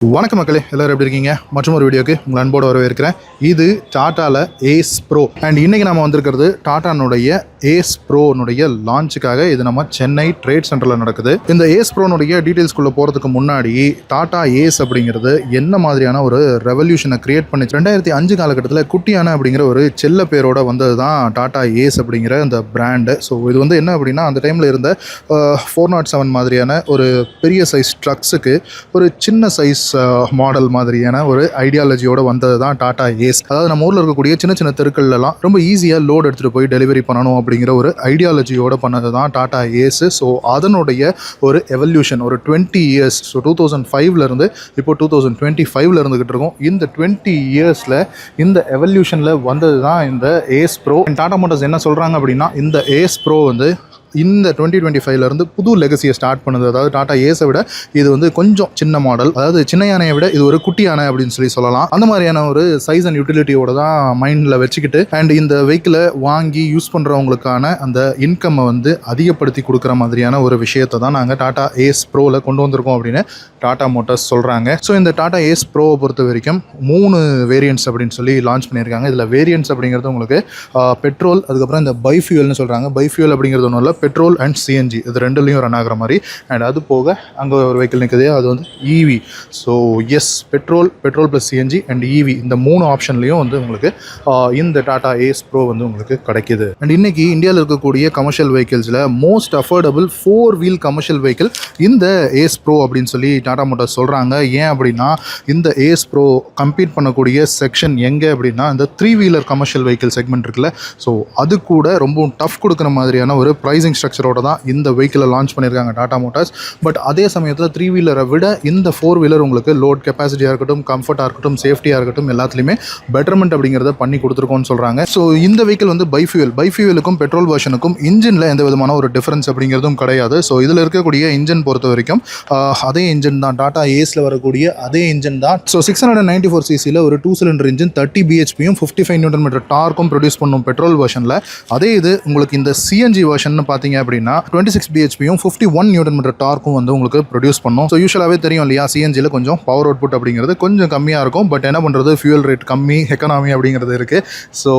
வணக்கம் மக்களே, எல்லாரும் எப்படி இருக்கீங்க? மற்றும் ஒரு வீடியோக்கு உங்கள் அன்போடு வரவேற்கிறேன். இது டாட்டாவில் ஏஸ் ப்ரோ அண்ட் இன்றைக்கி நம்ம வந்திருக்கிறது டாட்டானுடைய ஏஸ் ப்ரோனுடைய லான்ச்சுக்காக. இது நம்ம சென்னை ட்ரேட் சென்டரில் நடக்குது. இந்த ஏஸ் ப்ரோனுடைய டீட்டெயில்ஸ்குள்ளே போகிறதுக்கு முன்னாடி டாட்டா ஏஸ் அப்படிங்கிறது என்ன மாதிரியான ஒரு ரெவல்யூஷனை கிரியேட் பண்ணிச்சு. 2005 காலகட்டத்தில் குட்டியான அப்படிங்கிற ஒரு செல்ல பேரோட வந்தது தான் டாட்டா ஏஸ் அப்படிங்கிற அந்த பிராண்டு. ஸோ இது வந்து என்ன அப்படின்னா, அந்த டைமில் இருந்த 407 மாதிரியான ஒரு பெரிய சைஸ் ட்ரக்ஸுக்கு ஒரு சின்ன சைஸ் மாடல் மாதிரியான ஒரு ஐடியாலஜியோட வந்தது தான் டாடா ஏஸ். அதாவது நம்ம ஊரில் இருக்கக்கூடிய சின்ன சின்ன தெருக்கள்லாம் ரொம்ப ஈஸியாக லோடு எடுத்துகிட்டு போய் டெலிவரி பண்ணணும் அப்படிங்கிற ஒரு ஐடியாலஜியோட பண்ணது தான் டாடா ஏஸ். ஸோ அதனுடைய ஒரு எவல்யூஷன் ஒரு 20 இயர்ஸ், ஸோ 2005லேருந்து இப்போ 2025 இருந்துகிட்டு இருக்கோம். இந்த 20 இயர்ஸில் இந்த எவல்யூஷனில் வந்தது தான் இந்த ஏஸ் ப்ரோ. டாடா மோட்டார்ஸ் என்ன சொல்கிறாங்க அப்படின்னா, இந்த ஏஸ் ப்ரோ வந்து இந்த 2025லேருந்து புது லெகசியை ஸ்டார்ட் பண்ணுது. அதாவது டாடா ஏஸை விட இது வந்து கொஞ்சம் சின்ன மாடல், அதாவது சின்ன யானையை விட இது ஒரு குட்டி யானை அப்படின்னு சொல்லலாம். அந்த மாதிரியான ஒரு சைஸ் அண்ட் யூட்டிலிட்டியோட தான் மைண்டில் வச்சுக்கிட்டு அண்ட் இந்த வெஹிக்கிளை வாங்கி யூஸ் பண்ணுறவங்களுக்கான அந்த இன்கம்மை வந்து அதிகப்படுத்தி கொடுக்குற மாதிரியான ஒரு விஷயத்தை தான் நாங்கள் டாடா ஏஸ் ப்ரோவில் கொண்டு வந்திருக்கோம் அப்படின்னு டாடா மோட்டார்ஸ் சொல்கிறாங்க. ஸோ இந்த டாடா ஏஸ் ப்ரோவை பொறுத்த வரைக்கும் 3 வேரியன்ட்ஸ் அப்படின்னு சொல்லி லான்ச் பண்ணியிருக்காங்க. இதில் வேரியன்ட்ஸ் அப்படிங்கிறது உங்களுக்கு பெட்ரோல், அதுக்கப்புறம் இந்த பைஃபியூல்னு சொல்கிறாங்க. பைஃபியூல் அப்படிங்கிறது ஒன்றும் இல்லை, பெட்ரோல் அண்ட் சிஎன்ஜி இது ரெண்டுலேயும் ரன் ஆகிற மாதிரி. அண்ட் அது போக அங்கே ஒரு வெஹிக்கிள் நிற்குது, அது வந்து EV. So yes, petrol plus CNG and EV இந்த 3 ஆப்ஷன்லேயும் வந்து உங்களுக்கு இந்த டாடா ஏஸ் ப்ரோ வந்து உங்களுக்கு கிடைக்கிது. அண்ட் இன்றைக்கி இந்தியாவில் இருக்கக்கூடிய கமர்ஷியல் வெஹிக்கிள்ஸில் most affordable 4 wheel commercial vehicle இந்த ஏஸ் ப்ரோ அப்படின்னு சொல்லி டாடா மோட்டார்ஸ் சொல்கிறாங்க. ஏன் அப்படின்னா, இந்த ஏஸ் ப்ரோ கம்பீட் பண்ணக்கூடிய செக்ஷன் எங்கே அப்படின்னா, இந்த 3 வீலர் கமர்ஷியல் வெஹிக்கிள் செக்மெண்ட் இருக்குல்ல, ஸோ அது கூட ரொம்ப டஃப் கொடுக்குற மாதிரியான ஒரு ப்ரைஸிங் ஸ்ட்ரக்சரோட தான் இந்த வெஹிக்கிளை லான்ச் பண்ணியிருக்காங்க டாடா மோட்டார்ஸ். பட் அதே சமயத்தில் 3 வீலரை விட இந்த 4 வீலர் உங்களுக்கு லோட் கெப்பாசிட்டியாக இருக்கட்டும், கம்ஃபர்ட்டாக இருக்கட்டும், சேஃப்டியாக இருக்கட்டும், எல்லாத்துலேயுமே பெட்டர்மெண்ட் அப்படிங்கிறத பண்ணி கொடுத்துருக்கோன்னு சொல்கிறாங்க. ஸோ இந்த வெஹிக்கிள் வந்து பைஃபியூலுக்கும் பெட்ரோல் வெர்ஷனுக்கும் இன்ஜினில் எந்த விதமான ஒரு டிஃபரன்ஸ் அப்படிங்கிறதும் கிடையாது. ஸோ இதில் இருக்கக்கூடிய இன்ஜின் பொறுத்த வரைக்கும் அதே இன்ஜின் தான், டாடா ஏஸில் வரக்கூடிய அதே இன்ஜின் தான். ஸோ 694 சிசியில் ஒரு 2 சிலிண்டர் இன்ஜின் 30 பிஹெச்பியும் 55 நியூட்டன் டார்க்கும் ப்ரொடியூஸ் பண்ணும் பெட்ரோல் வெர்ஷனில். அதே இது உங்களுக்கு இந்த சிஎன்ஜி வெர்ஷன் பார்த்தீங்க அப்படின்னா 26 பிஹெச்பியும் 51 நியூட்டன் மீட்டர் டார்க்கும் வந்து உங்களுக்கு ப்ரொடியூஸ் பண்ணும். ஸோ யூஸ்வலாகவே தெரியும் இல்லையா, சிஎன்ஜியில் கொஞ்சம் பவர் அவுட்புட் அப்படிங்கிறது கொஞ்சம் கம்மியாக இருக்கும். பட் என்ன பண்ணுறது, ஃபியூல் ரேட் கம்மி, எக்கனாமி அப்படிங்கிறது இருக்குது. ஸோ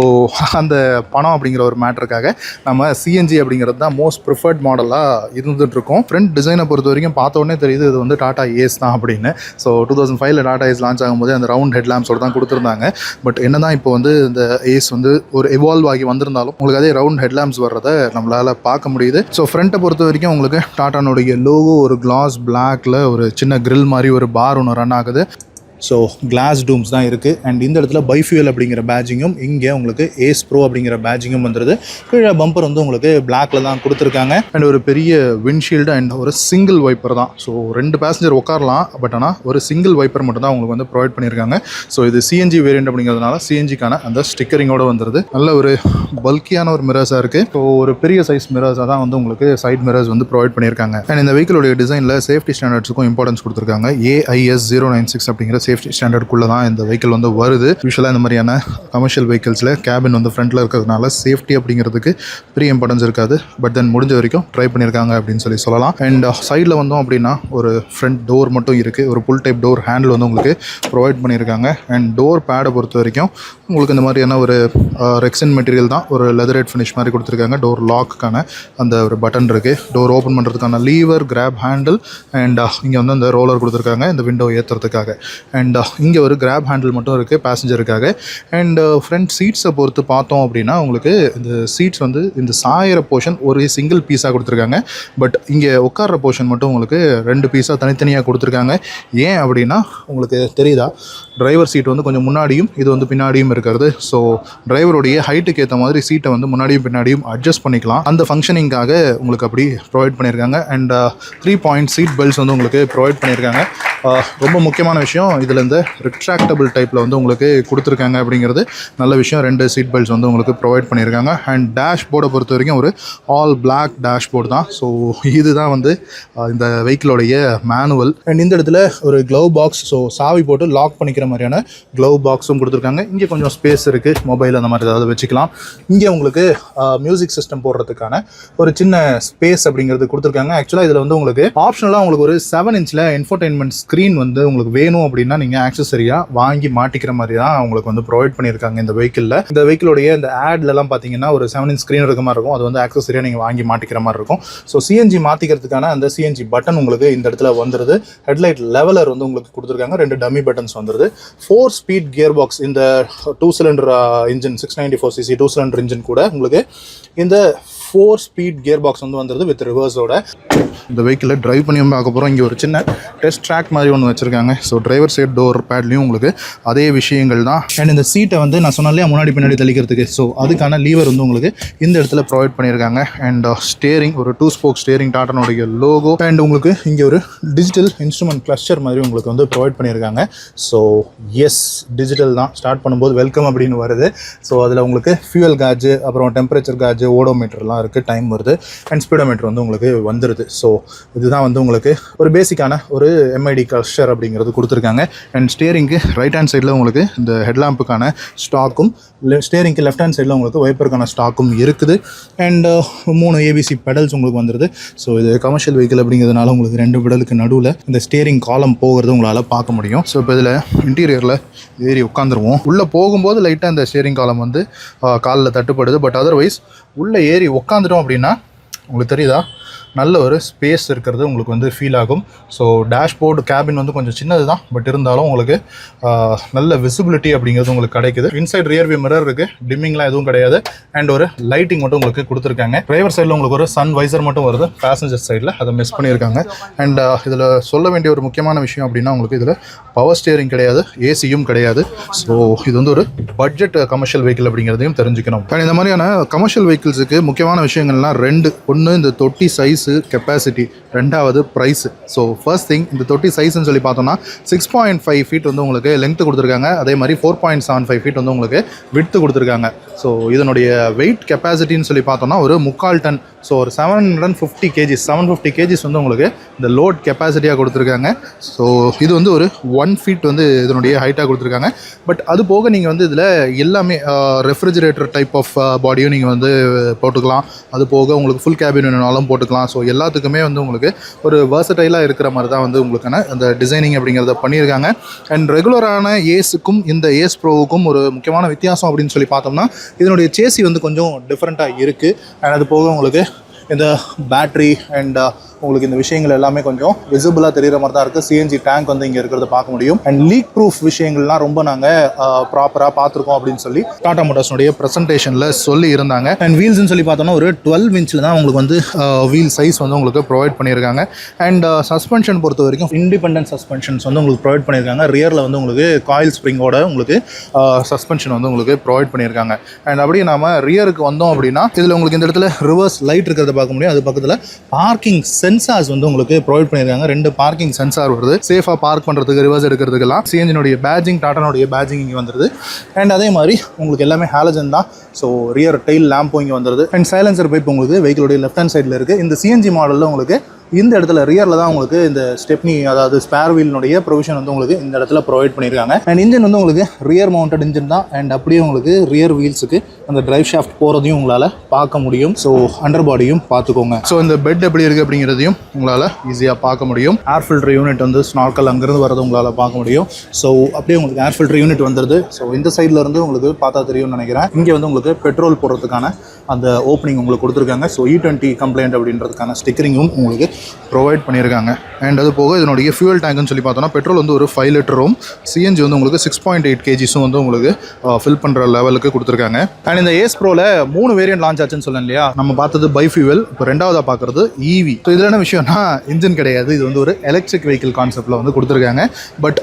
அந்த பணம் அப்படிங்கிற ஒரு மேட்டருக்காக நம்ம சிஎன்ஜி அப்படிங்கிறது தான் மோஸ்ட் ப்ரிஃபர்ட் மாடலாக இருந்துகிட்ருக்கோம். ஃப்ரண்ட் டிசைனை பொறுத்த வரைக்கும் பார்த்த உடனே தெரியுது இது வந்து டாடா ஏஸ் தான் அப்படின்னு. ஸோ 2005 டாடா ஏஸ் லான்ச் ஆகும்போது அந்த ரவுண்ட் ஹெட் லேம்ப்ஸோடு தான் கொடுத்துருந்தாங்க. பட் என்ன தான் இப்போ வந்து இந்த ஏஸ் வந்து ஒரு எவால்வ் ஆகி வந்திருந்தாலும் உங்களுக்கு அதே ரவுண்ட் ஹெட் லேம்ப்ஸ் வர்றதை நம்மளால் பார்க்க முடியுது. ஸோ ஃப்ரண்ட்டை பொறுத்த வரைக்கும் உங்களுக்கு டாட்டானுடைய லோகோ ஒரு கிளாஸ் பிளாக்ல ஒரு சின்ன கிரில் மாதிரி ஒரு பார் ஒன்று ரன் ஆகுது. ஸோ கிளாஸ் டூம்ஸ் தான் இருக்குது. அண்ட் இந்த இடத்துல பைஃபியூல் அப்படிங்கிற பேஜிங்கும், இங்கே உங்களுக்கு ஏஸ் ப்ரோ அப்படிங்கிற பேஜிங்கும் வந்துடுது. கீழே பம்பர் வந்து உங்களுக்கு பிளாக்ல தான் கொடுத்துருக்காங்க. அண்ட் ஒரு பெரிய விண்ட்ஷீல்டு அண்ட் ஒரு சிங்கிள் வைப்பர் தான். ஸோ 2 பேசஞ்சர் உட்காரலாம், பட் ஆனால் ஒரு சிங்கிள் வைப்பர் மட்டும் தான் உங்களுக்கு வந்து ப்ரொவைட் பண்ணியிருக்காங்க. ஸோ இது சிஎன்ஜி வேரியன்ட் அப்படிங்கிறதுனால சிஎன்ஜிக்கான அந்த ஸ்டிக்கரிங்கோடு வந்துடுது. நல்ல ஒரு பல்கியான ஒரு மிரர்ஸாக இருக்குது. ஸோ ஒரு பெரிய சைஸ் மிரர்ஸாக தான் வந்து உங்களுக்கு சைட் மிரர்ஸ் வந்து ப்ரொவைட் பண்ணியிருக்காங்க. அண்ட் இந்த வெஹிக்கிளுடைய டிசைனில் சேஃப்டி ஸ்டாண்டர்ட்ஸுக்கும் இம்பார்ட்டன்ஸ் கொடுத்துருக்காங்க. AIS 096 அப்படிங்கிற சேஃப்டி ஸ்டாண்டர்டுக்குள்ளே தான் இந்த வெஹிக்கிள் வந்து வருது. யூஸ்வலாக இந்த மாதிரியான கமர்ஷியல் வெஹிக்கிள்ஸில் கேபின் வந்து ஃப்ரண்ட்டில் இருக்கிறதுனால சேஃப்டி அப்படிங்கிறதுக்கு பெரிய இம்பார்ட்டன்ஸ் இருக்காது. பட் தென் முடிஞ்ச வரைக்கும் ட்ரை பண்ணியிருக்காங்க அப்படின்னு சொல்லலாம். அண்ட் சைடில் வந்தோம் அப்படின்னா ஒரு ஃப்ரண்ட் டோர் மட்டும் இருக்குது. ஒரு புல் டைப் டோர் ஹேண்டில் வந்து உங்களுக்கு ப்ரொவைட் பண்ணியிருக்காங்க. அண்ட் டோர் பேடை பொறுத்த வரைக்கும் உங்களுக்கு இந்த மாதிரியான ஒரு ரெக்ஸின் மெட்டீரியல் தான், ஒரு லெதரேட் ஃபினிஷ் மாதிரி கொடுத்துருக்காங்க. டோர் லாக்குக்கான அந்த ஒரு பட்டன் இருக்குது. டோர் ஓப்பன் பண்ணுறதுக்கான லீவர், கிராப் ஹேண்டில் அண்ட் இங்கே வந்து அந்த ரோலர் கொடுத்துருக்காங்க இந்த விண்டோ ஏற்றுறதுக்காக. அண்ட் இங்கே ஒரு கிராப் ஹேண்டில் மட்டும் இருக்குது பேசஞ்சருக்காக. அண்ட் ஃப்ரண்ட் சீட்ஸை பொறுத்து பார்த்தோம் அப்படின்னா உங்களுக்கு இந்த சீட்ஸ் வந்து இந்த சாயிற போர்ஷன் ஒரு சிங்கிள் பீஸாக கொடுத்துருக்காங்க. பட் இங்கே உட்கார்ற போர்ஷன் மட்டும் உங்களுக்கு 2 பீஸாக தனித்தனியாக கொடுத்துருக்காங்க. ஏன் அப்படின்னா உங்களுக்கு தெரியுதா, டிரைவர் சீட் வந்து கொஞ்சம் முன்னாடியும் இது வந்து பின்னாடியும் இருக்கிறது. ஸோ டிரைவருடைய ஹைட்டுக்கு ஏற்ற மாதிரி சீட்டை வந்து முன்னாடியும் பின்னாடியும் அட்ஜஸ்ட் பண்ணிக்கலாம். அந்த ஃபங்க்ஷனிங்காக உங்களுக்கு அப்படி ப்ரொவைட் பண்ணியிருக்காங்க. அண்ட் 3 பாயிண்ட் சீட் பெல்ட்ஸ் வந்து உங்களுக்கு ப்ரொவைட் பண்ணியிருக்காங்க. ரொம்ப முக்கியமான விஷயம், இதில் இதில் இந்த ரிட்ராக்டபிள் டைப்பில் வந்து உங்களுக்கு கொடுத்துருக்காங்க அப்படிங்கிறது நல்ல விஷயம். 2 சீட் பெல்ட்ஸ் வந்து உங்களுக்கு ப்ரொவைட் பண்ணியிருக்காங்க. அண்ட் டேஷ்போர்டை பொறுத்த வரைக்கும் ஒரு ஆல் பிளாக் டேஷ்போர்டு தான். ஸோ இதுதான் வந்து இந்த வெஹிக்கிளோடைய மேனுவல். அண்ட் இந்த இடத்துல ஒரு க்ளவ் பாக்ஸ், ஸோ சாவி போட்டு லாக் பண்ணிக்கிற மாதிரியான க்ளவ் பாக்ஸும் கொடுத்துருக்காங்க. இங்கே கொஞ்சம் ஸ்பேஸ் இருக்குது, மொபைல் அந்த மாதிரி ஏதாவது வச்சுக்கலாம். இங்கே உங்களுக்கு மியூசிக் சிஸ்டம் போடுறதுக்கான ஒரு சின்ன ஸ்பேஸ் அப்படிங்கிறது கொடுத்துருக்காங்க. ஆக்சுவலாக இதில் வந்து உங்களுக்கு ஆப்ஷனலாக உங்களுக்கு ஒரு 7 இன்ச்சில் இன்ஃபோடெயின்மெண்ட் ஸ்க்ரீன் வந்து உங்களுக்கு வேணும் அப்படின்னா நீங்கள் ஆக்சஸரியாக வாங்கி மாட்டிக்கிற மாதிரி தான் உங்களுக்கு வந்து ப்ரொவைட் பண்ணியிருக்காங்க இந்த வெஹிக்கிளில். இந்த வெஹிக்கிளோடைய இந்த ஆட்லலாம் பார்த்தீங்கன்னா ஒரு 7 இன்ச் ஸ்க்ரீன் இருக்க மாதிரி இருக்கும். அது வந்து ஆக்சஸரியாக நீங்கள் வாங்கி மாட்டிக்கிற மாதிரி இருக்கும். ஸோ சிஎன்ஜி மாற்றிக்கிறதுக்கான அந்த சிஎன்ஜி பட்டன் உங்களுக்கு இந்த இடத்துல வந்துடுது. ஹெட்லைட் லெவலர் வந்து உங்களுக்கு கொடுத்துருக்காங்க. 2 டம்மி பட்டன்ஸ் வந்துடுது. 4 ஸ்பீட் கியர் பாக்ஸ் இந்த 2 cylinder engine 694cc 2 cylinder engine கூட உங்களுக்கு இந்த 4 ஸ்பீட் கியர் பாக்ஸ் வந்து வந்துடுது வித் ரிவர்ஸோட. இந்த வெஹிக்கிளை ட்ரைவ் பண்ணி பார்க்க போகிறோம். இங்கே ஒரு சின்ன டெஸ்ட் ட்ராக் மாதிரி ஒன்று வச்சுருக்காங்க. ஸோ டிரைவர் சைட் டோர் பேட்லேயும் உங்களுக்கு அதே விஷயங்கள் தான். அண்ட் இந்த சீட்டை வந்து நான் சொன்னாலே முன்னாடி பின்னாடி தெளிக்கிறதுக்கு, ஸோ அதுக்கான லீவர் வந்து உங்களுக்கு இந்த இடத்துல ப்ரொவைட் பண்ணியிருக்காங்க. அண்ட் ஸ்டேரிங் ஒரு 2 ஸ்போக் ஸ்டேரிங், டாட்டானுடைய லோகோ. அண்ட் உங்களுக்கு இங்கே ஒரு டிஜிட்டல் இன்ஸ்ட்ருமெண்ட் கிளஸ்டர் மாதிரி உங்களுக்கு வந்து ப்ரொவைட் பண்ணியிருக்காங்க. ஸோ எஸ், டிஜிட்டல் தான். ஸ்டார்ட் பண்ணும்போது வெல்கம் அப்படின்னு வருது. ஸோ அதில் உங்களுக்கு ஃபியூவல் காஜு, அப்புறம் டெம்பரேச்சர் காஜு, ஓடோமீட்டர்லாம் இருக்குது, டைம் வருது. அண்ட் ஸ்பீடோமீட்டர் வந்து உங்களுக்கு வந்துடுது. ஸோ இதுதான் வந்து உங்களுக்கு ஒரு பேசிக்கான ஒரு எம்ஐடி கிளஸ்டர் அப்படிங்கிறது கொடுத்துருக்காங்க. அண்ட் ஸ்டேரிங்க்கு ரைட் ஹேண்ட் சைடில் உங்களுக்கு இந்த ஹெட்லாம்புக்கான ஸ்டாக்கும், ஸ்டேரிங்க்கு லெஃப்ட் ஹேண்ட் சைடில் உங்களுக்கு வைப்பருக்கான ஸ்டாக்கும் இருக்குது. அண்ட் 3 ஏபிசி பெடல்ஸ் உங்களுக்கு வந்துடுது. ஸோ இது கமர்ஷியல் வெஹிக்கிள் அப்படிங்கிறதுனால உங்களுக்கு 2 பெடலுக்கு நடுவில் இந்த ஸ்டேரிங் காலம் போகிறது உங்களால் பார்க்க முடியும். ஸோ இப்போ இதில் இன்டீரியரில் ஏறி உட்காந்துருவோம். உள்ளே போகும்போது லைட்டாக இந்த ஸ்டேரிங் காலம் வந்து காலில் தட்டுப்படுது. பட் அதர்வைஸ் உள்ளே ஏறி உட்காந்துட்டோம் அப்படின்னா உங்களுக்கு தெரியுதா, நல்ல ஒரு ஸ்பேஸ் இருக்கிறது உங்களுக்கு வந்து ஃபீல் ஆகும். ஸோ டேஷ்போர்டு கேபின் வந்து கொஞ்சம் சின்னது தான், பட் இருந்தாலும் உங்களுக்கு நல்ல விசிபிலிட்டி அப்படிங்கிறது உங்களுக்கு கிடைக்குது. இன்சைட் ரியர் வியூ மிரர் இருக்குது, டிம்மிங்லாம் எதுவும் கிடையாது. அண்ட் ஒரு லைட்டிங் மட்டும் உங்களுக்கு கொடுத்துருக்காங்க. டிரைவர் சைடில் உங்களுக்கு ஒரு சன் வைசர் மட்டும் வருது, பேசஞ்சர் சைடில் அதை மிஸ் பண்ணியிருக்காங்க. அண்ட் இதில் சொல்ல வேண்டிய ஒரு முக்கியமான விஷயம் அப்படின்னா உங்களுக்கு இதில் பவர் ஸ்டியரிங் கிடையாது, ஏசியும் கிடையாது. ஸோ இது வந்து ஒரு பட்ஜெட் கமர்ஷியல் வெஹிக்கிள் அப்படிங்கிறதையும் தெரிஞ்சுக்கணும். அண்ட் இந்த மாதிரியான கமர்ஷியல் வெஹிக்கிள்ஸுக்கு முக்கியமான விஷயங்கள்லாம் 2. ஒன்று இந்த தொட்டி சைஸ், கெப்பாசிட்டி, 2வது ப்ரைஸ். ஸோ ஃபர்ஸ்ட் திங், இந்த தொட்டி சைஸ்ன்னு சொல்லி பார்த்தோம்னா 6.5 ஃபீட் வந்து உங்களுக்கு லெங்த் கொடுத்துருக்காங்க. அதே மாதிரி 4.75 ஃபீட் வந்து உங்களுக்கு விட்த்து கொடுத்துருக்காங்க. ஸோ இதனுடைய வெயிட் கெப்பாசிட்டின்னு சொல்லி பார்த்தோம்னா ஒரு 3/4 டன். ஸோ ஒரு 750 கேஜிஸ் 750 கேஜிஸ் வந்து உங்களுக்கு இந்த லோட் கெப்பாசிட்டியாக கொடுத்துருக்காங்க. ஸோ இது வந்து ஒரு 1 ஃபீட் வந்து இதனுடைய ஹைட்டாக கொடுத்துருக்காங்க. பட் அது போக நீங்கள் வந்து இதில் எல்லாமே ரெஃப்ரிஜரேட்டர் டைப் ஆஃப் பாடியும் நீங்கள் வந்து போட்டுக்கலாம். அது போக உங்களுக்கு ஃபுல் கேபின் வேணுனாலும் போட்டுக்கலாம். ஸோ எல்லாத்துக்குமே வந்து உங்களுக்கு ஒரு வர்சடைலாக இருக்கிற மாதிரி தான் வந்து உங்களுக்கான அந்த டிசைனிங் அப்படிங்கிறத பண்ணியிருக்காங்க. அண்ட் ரெகுலரான ஏஸுக்கும் இந்த ஏஸ் ப்ரோவுக்கும் ஒரு முக்கியமான வித்தியாசம் அப்படின்னு சொல்லி பார்த்தோம்னா இதனுடைய சேசி வந்து கொஞ்சம் டிஃப்ரெண்ட்டாக இருக்குது. அண்ட் அது போக உங்களுக்கு இந்த பேட்ரி அண்ட் உங்களுக்கு இந்த விஷயங்கள் எல்லாமே கொஞ்சம் விசிபிளாக தெரிகிற மாதிரி தான் இருக்குது. சிஎன்ஜி டேங்க் வந்து இங்கே இருக்கிறத பார்க்க முடியும். அண்ட் லீக் ப்ரூஃப் விஷயங்கள்லாம் ரொம்ப நாங்கள் ப்ராப்பராக பார்த்துருக்கோம் அப்படின்னு சொல்லி டாடா மோட்டார்ஸ்னுடைய ப்ரெசன்டேஷனில் சொல்லி இருந்தாங்க. அண்ட் வீல்ஸ்ன்னு சொல்லி பார்த்தோன்னா ஒரு 12 இன்ச்சில் தான் உங்களுக்கு வந்து வீல் சைஸ் வந்து உங்களுக்கு ப்ரொவைட் பண்ணியிருக்காங்க. அண்ட் சஸ்பென்ஷன் பொறுத்த வரைக்கும் இண்டிபெண்டன்ட் சஸ்பென்ஷன்ஸ் வந்து உங்களுக்கு ப்ரொவைட் பண்ணியிருக்காங்க. ரியரில் வந்து உங்களுக்கு காயில் ஸ்ப்ரிங்கோட உங்களுக்கு சஸ்பென்ஷன் வந்து உங்களுக்கு ப்ரொவைட் பண்ணியிருக்காங்க. அண்ட் அப்படியே நாம் ரியருக்கு வந்தோம் அப்படின்னா இதில் உங்களுக்கு இந்த இடத்துல ரிவர்ஸ் லைட் இருக்கிறத பார்க்க முடியும். அது பக்கத்தில் பார்க்கிங் சென்சார்ஸ் வந்து உங்களுக்கு ப்ரொவைட் பண்ணியிருக்காங்க. 2 பார்க்கிங் சென்சார் வருது, சேஃபாக பார்க் பண்ணுறதுக்கு, ரிவர்ஸ் எடுக்கிறதுக்கெல்லாம். சிஎன்ஜினுடைய பேஜிங், டாட்டானுடைய பேஜிங் இங்கே வந்துடுது. அண்ட் அதே மாதிரி உங்களுக்கு எல்லாமே ஹாலஜன் தான். ஸோ ரியர் டெயில் லேம்பும் இங்கே வந்துடுது. அண்ட் சைலன்சர் பைப் உங்களுக்கு வெஹிக்கிளுடைய லெஃப்ட் ஹேண்ட் சைடில் இருக்குது. இந்த சிஎன்ஜி மாடலில் உங்களுக்கு இந்த இடத்துல ரியரில் தான் உங்களுக்கு இந்த ஸ்டெப்னி, அதாவது ஸ்பேர் வீலினுடைய ப்ரொவிஷன் வந்து உங்களுக்கு இந்த இடத்துல ப்ரொவைட் பண்ணியிருக்காங்க. அண்ட் இன்ஜின் வந்து உங்களுக்கு ரியர் மவுண்டட் இன்ஜின் தான். அண்ட் அப்படியே உங்களுக்கு ரியர் வீல்ஸுக்கு அந்த டிரைவ் ஷாஃப்ட் போகிறதையும் உங்களால் பார்க்க முடியும். ஸோ அண்டர் பாடியும் பார்த்துக்கோங்க. ஸோ இந்த பெட் எப்படி இருக்குது அப்படிங்கிறதையும் உங்களால் ஈஸியாக பார்க்க முடியும். ஏர் ஃபில்டர் யூனிட் வந்து ஸ்னார்க்கல் அங்கேருந்து வரது உங்களால் பார்க்க முடியும். ஸோ அப்படியே உங்களுக்கு ஏர் ஃபில்டர் யூனிட் வந்துடுது. ஸோ இந்த சைடில் இருந்து உங்களுக்கு பார்த்தா தெரியும்னு நினைக்கிறேன். இங்கே வந்து உங்களுக்கு பெட்ரோல் போடுறதுக்கான அந்த ஓப்பனிங் உங்களுக்கு கொடுத்துருக்காங்க. ஸோ E20 கம்ப்ளைண்ட் அப்படின்றதுக்கான ஸ்டிக்கரிங்கும் உங்களுக்கு ப்ரொவைட் பண்ணியிருக்காங்க. அண்ட் அது போக இதனுடைய ஃபியூவல் டேங்க்னு சொல்லி பார்த்தோன்னா பெட்ரோல் வந்து ஒரு 5 லிட்டரும், சிஎன்ஜி வந்து உங்களுக்கு 6.8 கேஜிஸும் வந்து உங்களுக்கு ஃபில் பண்ணுற லெவலுக்கு கொடுத்துருக்காங்க. அண்ட் இந்த ஏஸ் ப்ரோவில் 3 வேரியன்ட் லான்ச் ஆச்சுன்னு சொல்லலாம் இல்லையா? நம்ம பார்த்தது பைஃபியூவல், இப்போ 2வதாக பார்க்குறது EV. ஸோ இதில் என்ன விஷயம்னா இன்ஜின் கிடையாது, இது வந்து ஒரு எலக்ட்ரிக் வெஹிக்கிள் கான்செப்டில் வந்து கொடுத்துருக்காங்க. பட்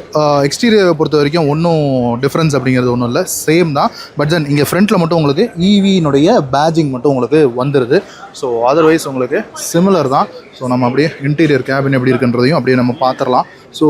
எக்ஸ்டீரியரை பொறுத்த வரைக்கும் ஒன்றும் டிஃப்ரென்ஸ் அப்படிங்கிறது ஒன்றும் இல்லை, சேம் தான். பட் தென் இங்கே ஃப்ரண்ட்டில் மட்டும் உங்களுக்கு EV-னுடைய பேஜிங் மட்டும் உங்களுக்கு வந்துடுது. ஸோ அதர்வைஸ் உங்களுக்கு சிமிலர் தான். ஸோ நம்ம அப்படியே இன்டீரியர் கேபின் எப்படி இருக்குன்றதையும் அப்படியே நம்ம பார்த்துடலாம். ஸோ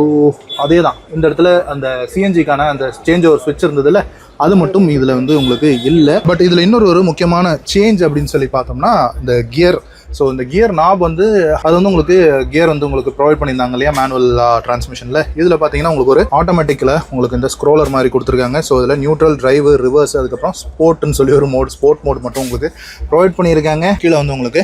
அதே தான் இந்த இடத்துல அந்த சிஎன்ஜிக்கான அந்த சேஞ்ச் ஓவர் ஸ்விட்ச் இருந்ததில்ல, அது மட்டும் இதில் வந்து உங்களுக்கு இல்லை. பட் இதில் இன்னொரு முக்கியமான சேஞ்ச் அப்படின்னு சொல்லி பார்த்தோம்னா இந்த கியர். ஸோ இந்த கியர் நாப் வந்து அது வந்து உங்களுக்கு கியர் வந்து உங்களுக்கு ப்ரொவைட் பண்ணியிருந்தாங்க இல்லையா மேனுவல் டிரான்ஸ்மிஷனில். இதில் பார்த்தீங்கன்னா உங்களுக்கு ஒரு ஆட்டோமேட்டிக்கில் உங்களுக்கு இந்த ஸ்க்ரோலர் மாதிரி கொடுத்துருக்காங்க. ஸோ இதில் நியூட்ரல், டிரைவு, ரிவர்ஸ், அதுக்கப்புறம் ஸ்போர்ட்னு சொல்லி ஒரு ஸ்போர்ட் மோட் மட்டும் உங்களுக்கு ப்ரொவைட் பண்ணியிருக்காங்க. கீழே வந்து உங்களுக்கு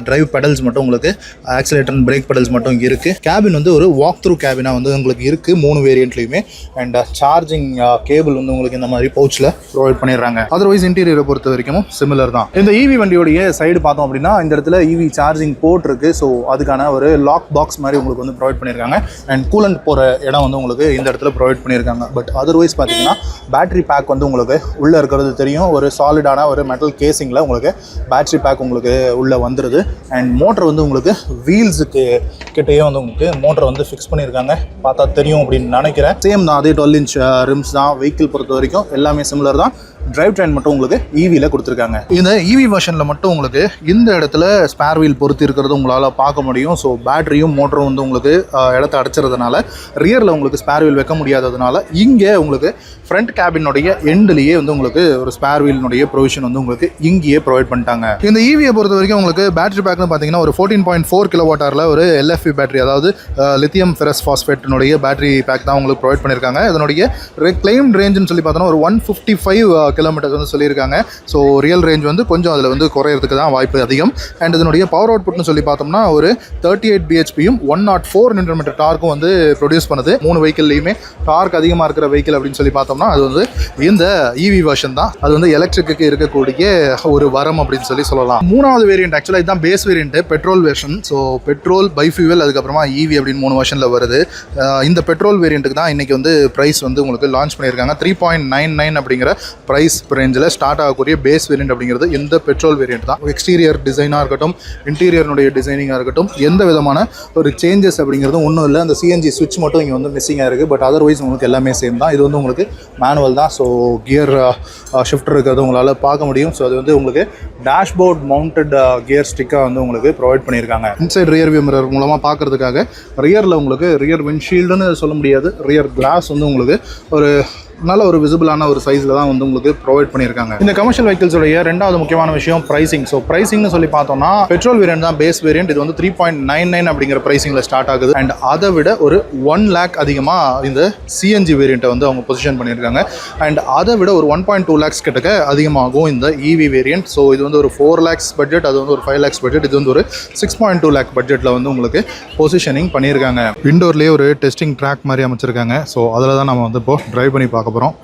டிரைவ் பெடல்ஸ் மட்டும் உங்களுக்கு, ஆக்சிலேட்டர் அண்ட் பிரேக் பெடல்ஸ் மட்டும் இருக்குது. கேபின் வந்து ஒரு வாக் த்ரூ கேபினாக வந்து உங்களுக்கு இருக்குது 3 வேரியண்ட்லையுமே. அண்ட் சார்ஜிங் கேபிள் வந்து உங்களுக்கு இந்த மாதிரி பவுச்சில் ப்ரொவைட் பண்ணிடுறாங்க. அதர்வைஸ் இன்டீரியரை பொறுத்த வரைக்கும் சிமிலர் தான். இந்த ஈவி வண்டியோடைய சைடு பார்த்தோம் அப்படின்னா இந்த இடத்துல ஈவி சார்ஜிங் போர்ட் இருக்குது. ஸோ அதுக்கான ஒரு லாக் பாக்ஸ் மாதிரி உங்களுக்கு வந்து ப்ரொவைட் பண்ணியிருக்காங்க. அண்ட் கூலண்ட் போகிற இடம் வந்து உங்களுக்கு இந்த இடத்துல ப்ரொவைட் பண்ணியிருக்காங்க. பட் அதர்வைஸ் பார்த்தீங்கன்னா பேட்டரி பேக் வந்து உங்களுக்கு உள்ளே இருக்கிறது தெரியும். ஒரு சாலிடான ஒரு மெட்டல் கேசிங்கில் உங்களுக்கு பேட்டரி பேக் உங்களுக்கு உள்ளே வந்துடுது. அண்ட் மோட்டர் வந்து உங்களுக்கு வீல்ஸுக்கு கிட்டேயே வந்து உங்களுக்கு மோட்டர் வந்து ஃபிக்ஸ் பண்ணியிருக்காங்க. பார்த்தா தெரியும் அப்படின்னு நினைக்கிறேன். சேம் தான், அதே 12 இன்ச் ரிம்ஸ் தான். வெஹிக்கிள் பொறுத்த வரைக்கும் எல்லாமே சிமிலர் தான். டிரைவ் ட்ரெயின் மட்டும் உங்களுக்கு ஈவியில் கொடுத்துருக்காங்க. இந்த ஈவி வெர்ஷனில் மட்டும் உங்களுக்கு இந்த இடத்துல ஸ்பேர் வீல் பொறுத்து இருக்கிறது உங்களால் பார்க்க முடியும். ஸோ பேட்டரியும் மோட்டரும் வந்து உங்களுக்கு இடத்த அடைச்சிறதுனால ரியரில் உங்களுக்கு ஸ்பேர் வீல் வைக்க முடியாததுனால இங்கே உங்களுக்கு ஃப்ரண்ட் கேபினுடைய எண்ட்லேயே வந்து உங்களுக்கு ஒரு ஸ்பேர் வீலினுடைய ப்ரொவிஷன் வந்து உங்களுக்கு இங்கேயே ப்ரொவைட் பண்ணிட்டாங்க. இந்த ஈவியை பொறுத்த வரைக்கும் உங்களுக்கு பேட்டரி பேக்னு பார்த்தீங்கன்னா ஒரு 14.4 kWh ஒரு LFP பேட்டரி, அதாவது லித்தியம் ஃபெரஸ் ஃபாஸ்பேட்டினுடைய பேட்டரி பேக் தான் உங்களுக்கு ப்ரொவைட் பண்ணியிருக்காங்க. இதனுடைய கிளைம் ரேஞ்சுன்னு சொல்லி பார்த்தோன்னா ஒரு 155 கிலோமீட்டர்ஸ் வந்து சொல்லியிருக்காங்க. ஸோ ரியல் ரேஞ்ச் வந்து கொஞ்சம் அதில் வந்து குறையிறதுக்கு தான் வாய்ப்பு அதிகம். அண்ட் இதனுடைய பவர் அவுட்புட்னு சொல்லி பார்த்தோம்னா ஒரு 38 BHPயும் 104 Nm டார்க்கும் வந்து ப்ரொடியூஸ் பண்ணுது. 3 வெஹிக்கிள்லையுமே டார்க் அதிகமாக இருக்கிற வெஹிக்கிள் அப்படின்னு சொல்லி பார்த்தோம்னா அது வந்து இந்த ஈவி வெர்ஷன் தான். அது வந்து எலக்ட்ரிக்கு இருக்கக்கூடிய ஒரு வரம் அப்படின்னு சொல்லலாம். 3வது வேரியன்ட் ஆக்சுவலாக இதுதான் base variant, petrol version. So petrol, bifuel, அதுக்கப்புறமா ஈவி அப்படின்னு 3 வெர்ஷனில் வருது. இந்த பெட்ரோல் வேரியண்ட்டுக்கு தான் இன்றைக்கி வந்து ப்ரைஸ் வந்து உங்களுக்கு லான்ச் பண்ணியிருக்காங்க. 3.99 அப்படிங்கிற ப்ரைஸ் ரேஞ்சில் ஸ்டார்ட் ஆகக்கூடிய பேஸ் வேரியன்ட் அப்படிங்கிறது இந்த பெட்ரோல் வேரியன்ட் தான். எக்ஸ்டீரியர் டிசைனாக இருக்கட்டும், இன்டீரியர்னுடைய டிசைனிங்காக இருக்கட்டும், எந்த விதமான ஒரு சேஞ்சஸ் அப்படிங்கிறது ஒன்றும் இல்லை. அந்த சிஎன்ஜி ஸ்விட்ச் மட்டும் இங்கே வந்து மிஸ்ஸிங்காக இருக்குது. பட் அதர்வைஸ் உங்களுக்கு எல்லாமே சேம் தான். இது வந்து உங்களுக்கு மேனுவல் தான். ஸோ கியர் ஷிஃப்ட் இருக்கிறது உங்களால் பார்க்க முடியும். ஸோ அது வந்து உங்களுக்கு டேஷ்போர்ட் மவுண்டட் கியர் ஸ்டிக்காக வந்து உங்களுக்கு ப்ரொவைட் பண்ணியிருக்காங்க. இன்சைட் ரியர் வியூ மிரர் மூலமாக பார்க்கறதுக்காக ரியரில் உங்களுக்கு ரியர் விண்ட்ஷீல்டுன்னு சொல்ல முடியாது, ரியர் கிளாஸ் வந்து உங்களுக்கு ஒரு நல்ல ஒரு விசிபிளான ஒரு சைஸில் தான் வந்து உங்களுக்கு ப்ரொவைட் பண்ணியிருக்காங்க. இந்த கமர்ஷியல் வெஹிக்கிள்ஸோடைய 2வது முக்கியமான விஷயம் ப்ரைசிங். ஸோ ப்ரைசிங்னு சொல்லி பார்த்தோம்னா பெட்ரோல் வேரியன்ட் தான் பேஸ் வேரியன்ட். இது வந்து 3.99 அப்படிங்கிற ப்ரைசிங்கில் ஸ்டார்ட் ஆகுது. அண்ட் அதை விட ஒரு 1 lakh அதிகமாக இந்த சிஎன்ஜி வேரியண்ட்டை வந்து அவங்க பொசிஷன் பண்ணியிருக்காங்க. அண்ட் அதை விட ஒரு 1.2 lakhs கிட்டக்க அதிகமாகும் இந்த ஈவி வேரியன்ட். ஸோ இது வந்து ஒரு 4 lakhs பட்ஜெட், அது வந்து ஒரு 5 lakhs பட்ஜெட், இது வந்து ஒரு 6.2 lakh பட்ஜெட்டில் வந்து உங்களுக்கு பொசிஷனிங் பண்ணியிருக்காங்க. இண்டோர்லேயே ஒரு டெஸ்டிங் ட்ராக் மாதிரி அமைச்சிருக்காங்க. ஸோ அதில் தான் நம்ம வந்து இப்போ ட்ரைவ் பண்ணி பார்க்க போகிறோம்.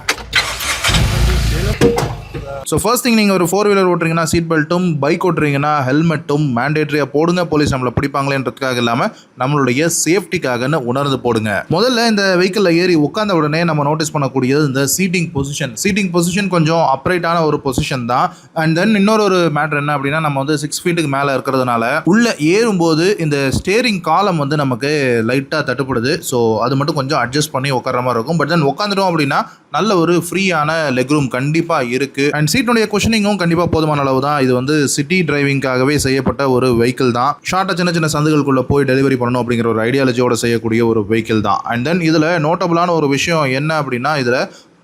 ஸோ ஃபர்ஸ்ட் திங், நீங்கள் ஒரு 4 வீலர் ஓட்டுறீங்கன்னா சீட் பெல்ட்டும், பைக் ஓட்டுறீங்கன்னா ஹெல்மெட்டும் மேண்டேட்ரியாக போடுங்க. போலீஸ் நம்மளை பிடிப்பாங்களேன்றதுக்காக இல்லாமல் நம்மளுடைய சேஃப்டிக்காகன்னு உணர்ந்து போடுங்க. முதல்ல இந்த வெஹிக்கிளில் ஏறி உட்காந்த உடனே நம்ம நோட்டீஸ் பண்ணக்கூடியது இந்த சீட்டிங் பொசிஷன் கொஞ்சம் அப்ரைட்டான ஒரு பொசிஷன் தான். அண்ட் தென் இன்னொரு மேட்டர் என்ன அப்படின்னா, நம்ம வந்து 6 feetக்கு மேலே இருக்கிறதுனால உள்ளே ஏறும்போது இந்த ஸ்டேரிங் காலம் வந்து நமக்கு லைட்டாக தட்டுப்படுது. ஸோ அது மட்டும் கொஞ்சம் அட்ஜஸ்ட் பண்ணி உட்கார மாதிரி இருக்கும். பட் தென் உட்காந்துட்டோம் அப்படின்னா நல்ல ஒரு ஃப்ரீயான லெக் ரூம் கண்டிப்பாக இருக்குது. அண்ட் சீட்டுடைய குஷனிங்கும் கண்டிப்பாக போதுமான அளவு தான். இது வந்து சிட்டி டிரைவிங்காகவே செய்யப்பட்ட ஒரு வெஹிக்கிள் தான். ஷார்ட்டாக சின்ன சின்ன சந்துகளுக்குள்ளே போய் டெலிவரி பண்ணணும் அப்படிங்கிற ஒரு ஐடியாலஜியோட செய்யக்கூடிய ஒரு வெஹிக்கிள் தான். அண்ட் தென் இதில் நோட்டபுளான ஒரு விஷயம் என்ன அப்படின்னா, இதில்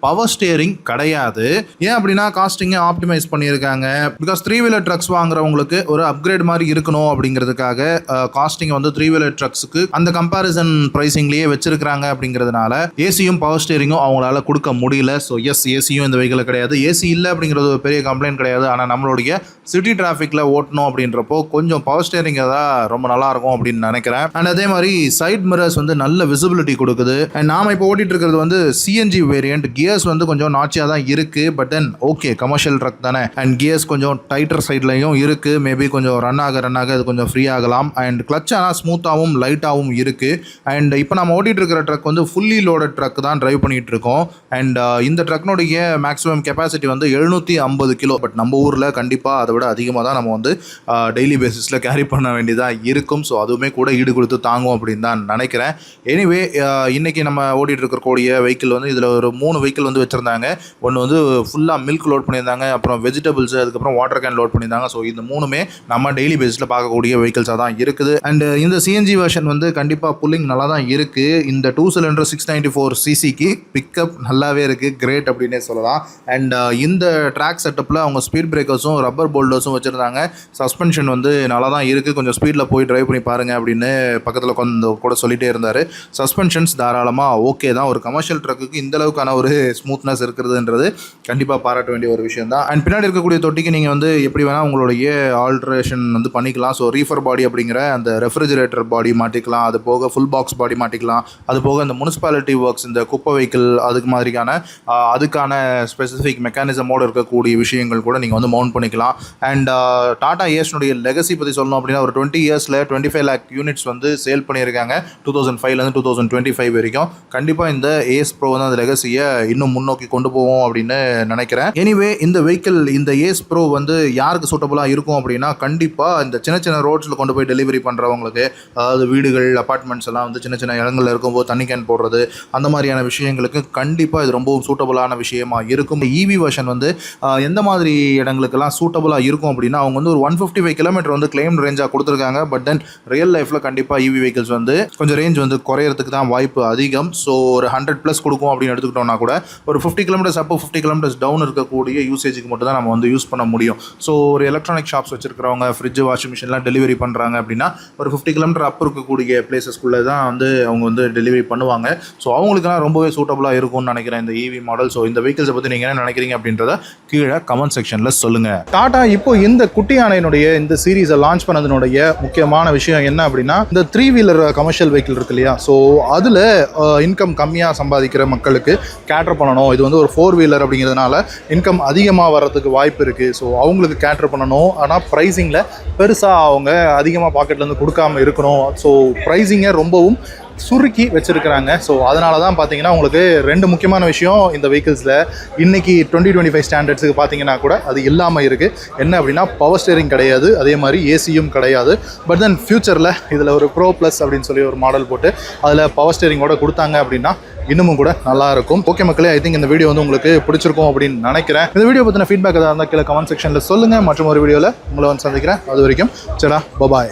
பவர் ஸ்டேரிங் கிடையாது. ஏன் அப்படின்னா காஸ்டிங்கை ஆப்டிமைஸ் பண்ணியிருக்காங்க. பிகாஸ் 3 வீலர் ட்ரக்ஸ் வாங்குறவங்களுக்கு ஒரு அப்கிரேட் மாதிரி இருக்கணும் அப்படிங்கிறதுக்காக காஸ்டிங் வந்து 3 வீலர் ட்ரக்ஸுக்கு அந்த கம்பேரிசன் ப்ரைஸிங்லேயே வச்சிருக்கிறாங்க. அப்படிங்கிறதுனால ஏசியும் பவர் ஸ்டேரிங்கும் அவங்களால கொடுக்க முடியல. ஸோ எஸ், ஏசியும் இந்த வெஹிக்கிள் கிடையாது. ஏசி இல்லை அப்படிங்கிறது ஒரு பெரிய கம்ப்ளைண்ட் கிடையாது. ஆனால் நம்மளுடைய சிட்டி டிராஃபிக்கில் ஓட்டணும் அப்படின்றப்போ கொஞ்சம் பவர் ஸ்டேரிங் தான் ரொம்ப நல்லாயிருக்கும் அப்படின்னு நினைக்கிறேன். அண்ட் அதே மாதிரி சைட் மிரர்ஸ் வந்து நல்ல விசிபிலிட்டி கொடுக்குது. அண்ட் நாம் இப்போ ஓட்டிகிட்டு இருக்கிறது வந்து சிஎன்ஜி வேரியன்ட். கியர்ஸ் வந்து கொஞ்சம் நாச்சியாக தான் இருக்குது. But then okay, commercial truck தானே. அண்ட் கியர்ஸ் கொஞ்சம் டைட்டர் சைட்லையும் இருக்குது. மேபி கொஞ்சம் ரன் ஆக இது கொஞ்சம் ஃப்ரீ ஆகலாம். அண்ட் கிளச் ஆனால் ஸ்மூத்தாகவும் லைட்டாகவும் இருக்குது. அண்ட் இப்போ நம்ம ஓட்டிகிட்டு இருக்கிற ட்ரக் வந்து ஃபுல்லி லோடட் ட்ரக் தான் ட்ரைவ் பண்ணிகிட்டு இருக்கோம். அண்ட் இந்த ட்ரக்னுடைய மேக்ஸிமம் கெப்பாசிட்டி வந்து 750 கிலோ. பட் நம்ம ஊரில் கண்டிப்பாக அதை விட அதிகமாக தான் நம்ம வந்து டெய்லி பேசிஸில் கேரி பண்ண வேண்டியதாக இருக்கும். ஸோ அதுவுமே கூட ஈடு கொடுத்து தாங்கும் அப்படின்னு தான் நினைக்கிறேன். எனிவே, இன்றைக்கி நம்ம ஓட்டிகிட்டு இருக்கக்கூடிய வெஹிக்கிள் வந்து இதில் ஒரு 3 வெஹிக்கிள் வெஹிக்கிள் வந்து வச்சுருந்தாங்க. ஒன்று வந்து ஃபுல்லாக மில்க் லோட் பண்ணியிருந்தாங்க, அப்புறம் வெஜிடபிள்ஸ், அதுக்கப்புறம் வாட்டர் கேன் லோட் பண்ணியிருந்தாங்க. ஸோ இந்த மூணுமே நம்ம டெய்லி பேஸில் பார்க்கக்கூடிய வெஹிக்கிள்ஸாக தான் இருக்குது. அண்ட் இந்த சிஎன்ஜி வெர்ஷன் வந்து கண்டிப்பாக புல்லிங் நல்லா தான் இருக்குது. இந்த 2 சிலிண்டர் 694 சிசிக்கு பிக்கப் நல்லாவே இருக்குது, கிரேட் அப்படின்னே சொல்லலாம். அண்ட் இந்த ட்ராக் செட்டப்பில் அவங்க ஸ்பீட் பிரேக்கர்ஸும் ரப்பர் போல்டர்ஸும் வச்சுருந்தாங்க. சஸ்பென்ஷன் வந்து நல்லா தான் இருக்குது, கொஞ்சம் ஸ்பீடில் போய் ட்ரைவ் பண்ணி பாருங்கள் அப்படின்னு பக்கத்தில் கொஞ்சம் கூட சொல்லிகிட்டே இருந்தார். சஸ்பென்ஷன்ஸ் தாராளமாக ஓகே தான். ஒரு கமர்ஷியல் ட்ரக்குக்கு இந்த அளவுக்கான ஒரு ஸ்மூத்னஸ் இருக்கிறதுன்றது கண்டிப்பாக பாராட்ட வேண்டிய ஒரு விஷயம் தான். அண்ட் பின்னாடி இருக்கக்கூடிய தொட்டிக்கு நீங்கள் வந்து எப்படி வேணால் உங்களுடைய ஆல்ட்ரேஷன் வந்து பண்ணிக்கலாம். ஸோ ரீஃபர் பாடி அப்படிங்கிற அந்த ரெஃப்ரிஜரேட்டர் பாடி மாட்டிக்கலாம், அது போக ஃபுல் பாக்ஸ் பாடி மாட்டிக்கலாம், அது போக இந்த முனிசிபாலிட்டி ஒர்க்ஸ், இந்த குப்பை வெஹிக்கிள் அதுக்கு மாதிரியான அதுக்கான ஸ்பெசிஃபிக் மெக்கானிசமோடு இருக்கக்கூடிய விஷயங்கள் கூட நீங்கள் வந்து மவுண்ட் பண்ணிக்கலாம். அண்ட் டாடா ஏஸ்னுடைய லெகசி பற்றி சொல்லணும் அப்படின்னா ஒரு 20 இயர்ஸில் 25 lakh யூனிட்ஸ் வந்து சேல் பண்ணியிருக்காங்க 2005லேருந்து 2025 வரைக்கும். கண்டிப்பாக இந்த ஏஸ் ப்ரோ வந்து அந்த லெகசியை இன்னும் முன்னோக்கி கொண்டு போவோம் அப்படின்னு நினைக்கிறேன். எனிவே இந்த வெஹிக்கிள், இந்த ஏஸ் ப்ரோ வந்து யாருக்கு சூட்டபுளாக இருக்கும் அப்படின்னா கண்டிப்பாக இந்த சின்ன சின்ன ரோட்ஸில் கொண்டு போய் டெலிவரி பண்ணுறவங்களுக்கு, அதாவது வீடுகள், அப்பார்ட்மெண்ட்ஸ் எல்லாம் வந்து சின்ன சின்ன இடங்களில் இருக்கும்போது தண்ணி கேன் போடுறது, அந்த மாதிரியான விஷயங்களுக்கு கண்டிப்பாக இது ரொம்பவும் சூட்டபுளான விஷயமா இருக்கும். ஈவி வெர்ஷன் வந்து எந்த மாதிரி இடங்களுக்கெல்லாம் சூட்டபுளாக இருக்கும் அப்படின்னா அவங்க வந்து ஒரு 155 கிலோமீட்டர் வந்து கிளைம் ரேஞ்சாக கொடுத்துருக்காங்க. பட் தென் ரியல் லைஃப்பில் கண்டிப்பாக ஈவி வெஹிக்கிள்ஸ் வந்து கொஞ்சம் ரேஞ்ச் வந்து குறையிறதுக்கு தான் வாய்ப்பு அதிகம். ஸோ ஒரு 100+ கொடுக்கும் அப்படின்னு எடுத்துக்கிட்டோம்னா கூட ஒரு 50 கிலோமீட்டர்ஸ் அப்போ 50 கிலோமீட்டர்ஸ் டவுன் இருக்கக்கூடிய யூசேஜுக்கு மட்டும் தான் நம்ம வந்து யூஸ் பண்ண முடியும். ஸோ ஒரு எலக்ட்ரானிக் ஷாப்ஸ் வச்சிருக்கிறவங்க, ஃப்ரிட்ஜ், வாஷிங் மிஷின்லாம் டெலிவரி பண்ணுறாங்க அப்படின்னா ஒரு 50 கிலோமீட்டர் அப் இருக்கக்கூடிய பிளேசஸ்க்குள்ளே தான் வந்து அவங்க வந்து டெலிவரி பண்ணுவாங்க. ஸோ அவங்களுக்குலாம் ரொம்பவே சூட்டபுளாக இருக்கும்னு நினைக்கிறேன் இந்த ஈவி மாடல். ஸோ இந்த வெஹிக்கிள்ஸை பற்றி நீங்கள் என்ன நினைக்கிறீங்க அப்படின்றத கீழே கமெண்ட் செக்ஷனில் சொல்லுங்கள். டாடா இப்போ இந்த குட்டி யானையினுடைய இந்த சீரீஸை லான்ச் பண்ணதுனுடைய முக்கியமான விஷயம் என்ன அப்படின்னா இந்த 3 வீலர் கமர்ஷியல் வெஹிக்கிள் இருக்கு இல்லையா, ஸோ அதில் இன்கம் கம்மியாக சம்பாதிக்கிற மக்களுக்கு கேட்டர் பண்ணணும். இது வந்து ஒரு 4 வீலர் அப்படிங்கிறதுனால இன்கம் அதிகமாக வர்றதுக்கு வாய்ப்பு இருக்குது. ஸோ அவங்களுக்கு கேட்டர் பண்ணணும், ஆனால் ப்ரைஸிங்கில் பெருசாக அவங்க அதிகமாக பாக்கெட்லேருந்து கொடுக்காமல் இருக்கணும். ஸோ ப்ரைஸிங்கை ரொம்பவும் சுருக்கி வச்சுருக்கிறாங்க. ஸோ அதனால தான் பார்த்தீங்கன்னா உங்களுக்கு 2 முக்கியமான விஷயம் இந்த வெஹிக்கிள்ஸில் இன்றைக்கி 2025 ஸ்டாண்டர்ட்ஸுக்கு பார்த்தீங்கன்னா கூட அது இல்லாமல் இருக்குது. என்ன அப்படின்னா பவர் ஸ்டேரிங் கிடையாது, அதே மாதிரி ஏசியும் கிடையாது. பட் தென் ஃப்யூச்சரில் இதில் ஒரு ப்ரோ ப்ளஸ் அப்படின்னு சொல்லி ஒரு மாடல் போட்டு அதில் பவர் ஸ்டேரிங்கோட கொடுத்தாங்க அப்படின்னா இன்னமும் கூட நல்லா இருக்கும். ஓகே மக்களே, ஐ திங்க் இந்த வீடியோ வந்து உங்களுக்கு பிடிச்சிருக்கும் அப்படின்னு நினைக்கிறேன். இந்த வீடியோ பற்றின ஃபீட்பேக் எதாவது இருந்தால் கீழே கமெண்ட் செக்ஷனில் சொல்லுங்கள். மற்றும் ஒரு வீடியோவில் உங்களை வந்து சந்திக்கிறேன். அது வரைக்கும் சடா பபாய்.